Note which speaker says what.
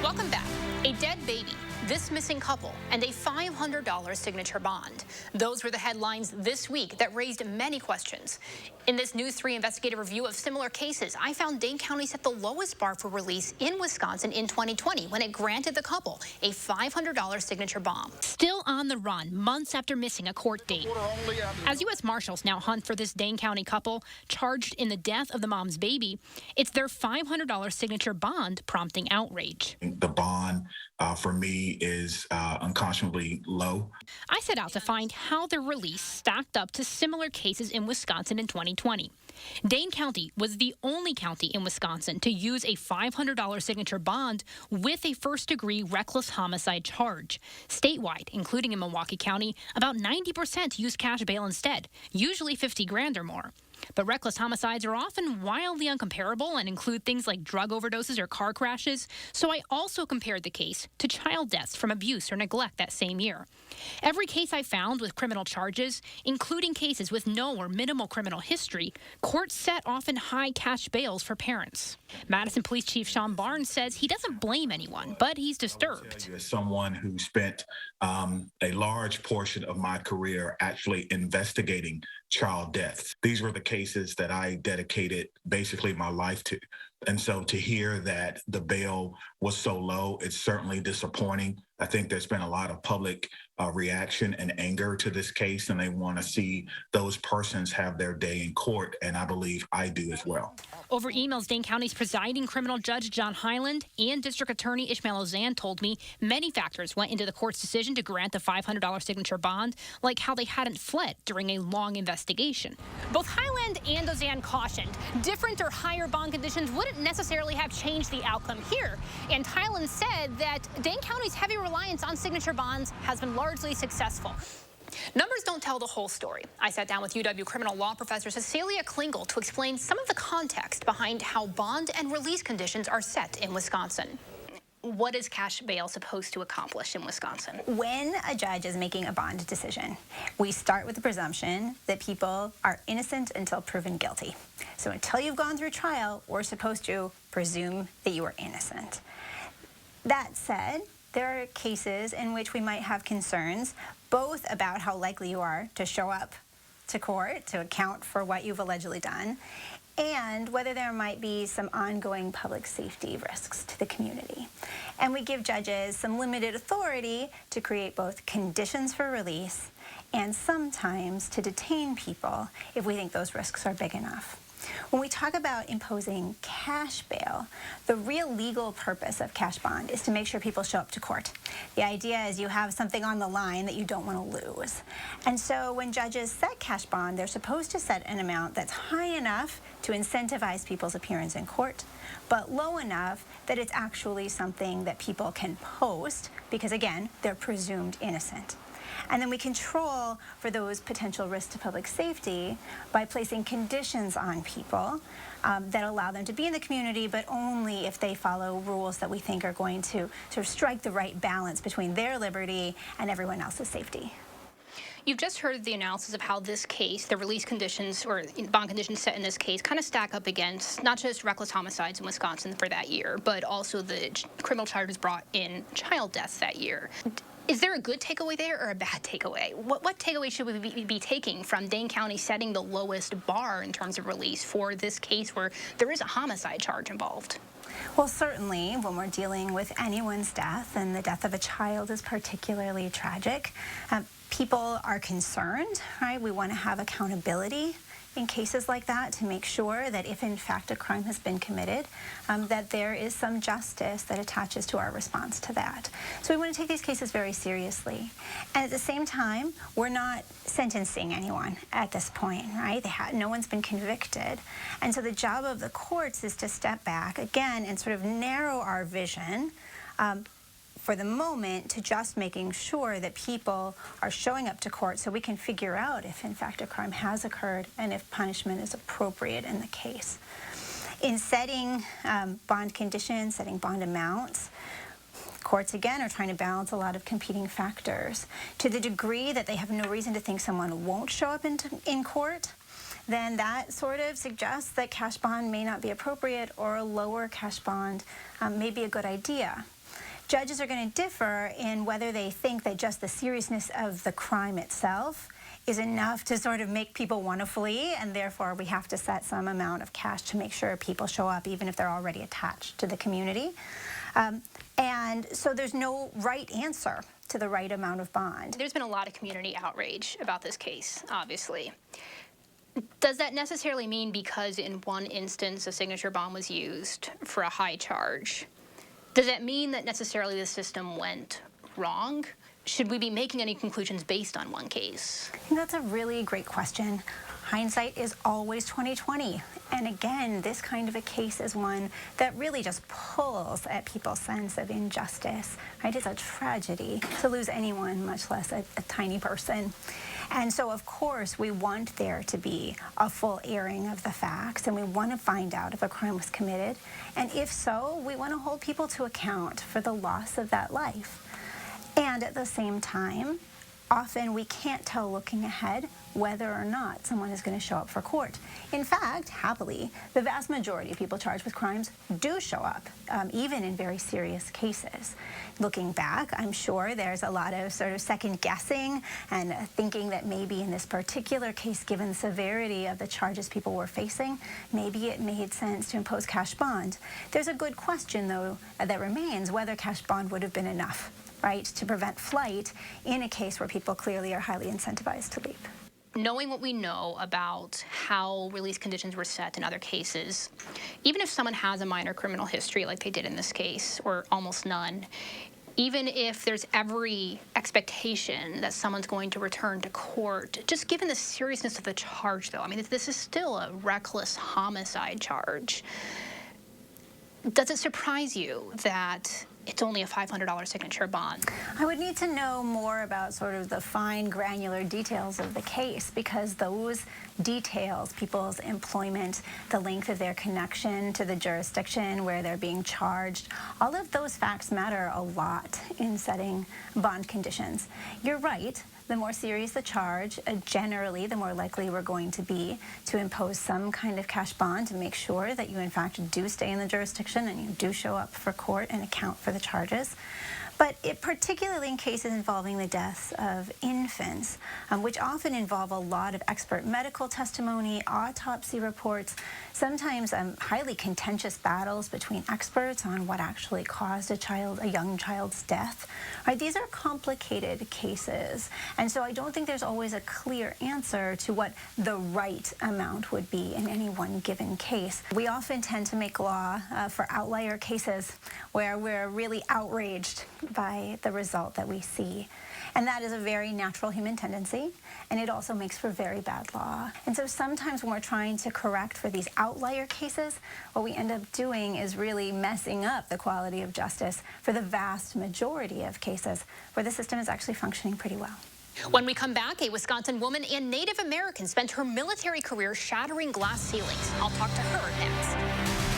Speaker 1: Welcome back. A dead baby, this missing couple, and a $500 signature bond. Those were the headlines this week that raised many questions. In this News 3 investigative review of similar cases, I found Dane County set the lowest bar for release in Wisconsin in 2020 when it granted the couple a $500 signature bond. Still on the run, months after missing a court date. As U.S. Marshals now hunt for this Dane County couple charged in the death of the mom's baby, it's their $500 signature bond prompting outrage.
Speaker 2: The bond for me is unconscionably low.
Speaker 1: I set out to find how the release stacked up to similar cases in Wisconsin in 2020. Dane County was the only county in Wisconsin to use a $500 signature bond with a first-degree reckless homicide charge. Statewide, including in Milwaukee County, about 90% use cash bail instead, usually $50,000 or more. But reckless homicides are often wildly uncomparable and include things like drug overdoses or car crashes, so I also compared the case to child deaths from abuse or neglect that same year. Every case I found with criminal charges, including cases with no or minimal criminal history, courts set often high cash bails for parents. Madison Police Chief Sean Barnes says he doesn't blame anyone, but he's disturbed.
Speaker 2: As someone who spent a large portion of my career actually investigating child deaths, these were the cases that I dedicated basically my life to. And so to hear that the bail was so low, it's certainly disappointing. I think there's been a lot of public reaction and anger to this case, and they want to see those persons have their day in court, and I believe I do as well.
Speaker 1: Over emails, Dane County's presiding criminal judge John Hyland and District Attorney Ishmael Ozan told me many factors went into the court's decision to grant the $500 signature bond, like how they hadn't fled during a long investigation. Both Hyland and Ozan cautioned different or higher bond conditions wouldn't necessarily have changed the outcome here. And Hyland said that Dane County's heavy reliance on signature bonds has been largely successful. Numbers don't tell the whole story. I sat down with UW criminal law professor Cecelia Klingele to explain some of the context behind how bond and release conditions are set in Wisconsin. What is cash bail supposed to accomplish in Wisconsin?
Speaker 3: When a judge is making a bond decision, we start with the presumption that people are innocent until proven guilty. So until you've gone through trial, we're supposed to presume that you are innocent. That said, there are cases in which we might have concerns, both about how likely you are to show up to court to account for what you've allegedly done, and whether there might be some ongoing public safety risks to the community. And we give judges some limited authority to create both conditions for release and sometimes to detain people if we think those risks are big enough. When we talk about imposing cash bail, the real legal purpose of cash bond is to make sure people show up to court. The idea is you have something on the line that you don't want to lose. And so when judges set cash bond, they're supposed to set an amount that's high enough to incentivize people's appearance in court, but low enough that it's actually something that people can post because, again, they're presumed innocent. And then we control for those potential risks to public safety by placing conditions on people that allow them to be in the community, but only if they follow rules that we think are going to sort of strike the right balance between their liberty and everyone else's safety.
Speaker 1: You've just heard the analysis of how this case, the release conditions or bond conditions set in this case, kind of stack up against not just reckless homicides in Wisconsin for that year, but also the criminal charges brought in child deaths that year. Is there a good takeaway there or a bad takeaway? What takeaway should we be taking from Dane County setting the lowest bar in terms of release for this case where there is a homicide charge involved?
Speaker 3: Well, certainly when we're dealing with anyone's death, and the death of a child is particularly tragic, people are concerned, right? We want to have accountability in cases like that to make sure that if in fact a crime has been committed, that there is some justice that attaches to our response to that. So we want to take these cases very seriously. And at the same time, we're not sentencing anyone at this point, right? No one's been convicted. And so the job of the courts is to step back again and sort of narrow our vision for the moment to just making sure that people are showing up to court so we can figure out if in fact a crime has occurred and if punishment is appropriate in the case. In setting bond conditions, setting bond amounts, courts again are trying to balance a lot of competing factors. To the degree that they have no reason to think someone won't show up in court, then that sort of suggests that cash bond may not be appropriate or a lower cash bond may be a good idea. Judges are going to differ in whether they think that just the seriousness of the crime itself is enough to sort of make people want to flee, and therefore we have to set some amount of cash to make sure people show up even if they're already attached to the community. And so there's no right answer to the right amount of bond.
Speaker 1: There's been a lot of community outrage about this case, obviously. Does that necessarily mean because in one instance a signature bond was used for a high charge, does that mean that necessarily the system went wrong? Should we be making any conclusions based on one case?
Speaker 3: I think that's a really great question. Hindsight is always 20/20. And again, this kind of a case is one that really just pulls at people's sense of injustice, right? It's a tragedy to lose anyone, much less a tiny person. And so, of course, we want there to be a full airing of the facts, and we want to find out if a crime was committed. And if so, we want to hold people to account for the loss of that life. And at the same time, often we can't tell looking ahead whether or not someone is going to show up for court. In fact, happily, the vast majority of people charged with crimes do show up, even in very serious cases. Looking back, I'm sure there's a lot of sort of second guessing and thinking that maybe in this particular case, given the severity of the charges people were facing, maybe it made sense to impose cash bond. There's a good question, though, that remains whether cash bond would have been enough, right, to prevent flight in a case where people clearly are highly incentivized to leave.
Speaker 1: Knowing what we know about how release conditions were set in other cases, even if someone has a minor criminal history like they did in this case, or almost none, even if there's every expectation that someone's going to return to court, just given the seriousness of the charge, though, I mean, this is still a reckless homicide charge. Does it surprise you that it's only a $500 signature bond?
Speaker 3: I would need to know more about sort of the fine, granular details of the case, because those details, people's employment, the length of their connection to the jurisdiction where they're being charged, all of those facts matter a lot in setting bond conditions. You're right. The more serious the charge, generally, the more likely we're going to be to impose some kind of cash bond to make sure that you, in fact, do stay in the jurisdiction and you do show up for court and account for the charges. But particularly in cases involving the deaths of infants, which often involve a lot of expert medical testimony, autopsy reports, sometimes highly contentious battles between experts on what actually caused a young child's death. Right? These are complicated cases, and so I don't think there's always a clear answer to what the right amount would be in any one given case. We often tend to make law for outlier cases where we're really outraged by the result that we see. And that is a very natural human tendency, and it also makes for very bad law. And so sometimes when we're trying to correct for these outlier cases, what we end up doing is really messing up the quality of justice for the vast majority of cases where the system is actually functioning pretty well.
Speaker 1: When we come back, a Wisconsin woman and Native American spent her military career shattering glass ceilings. I'll talk to her next.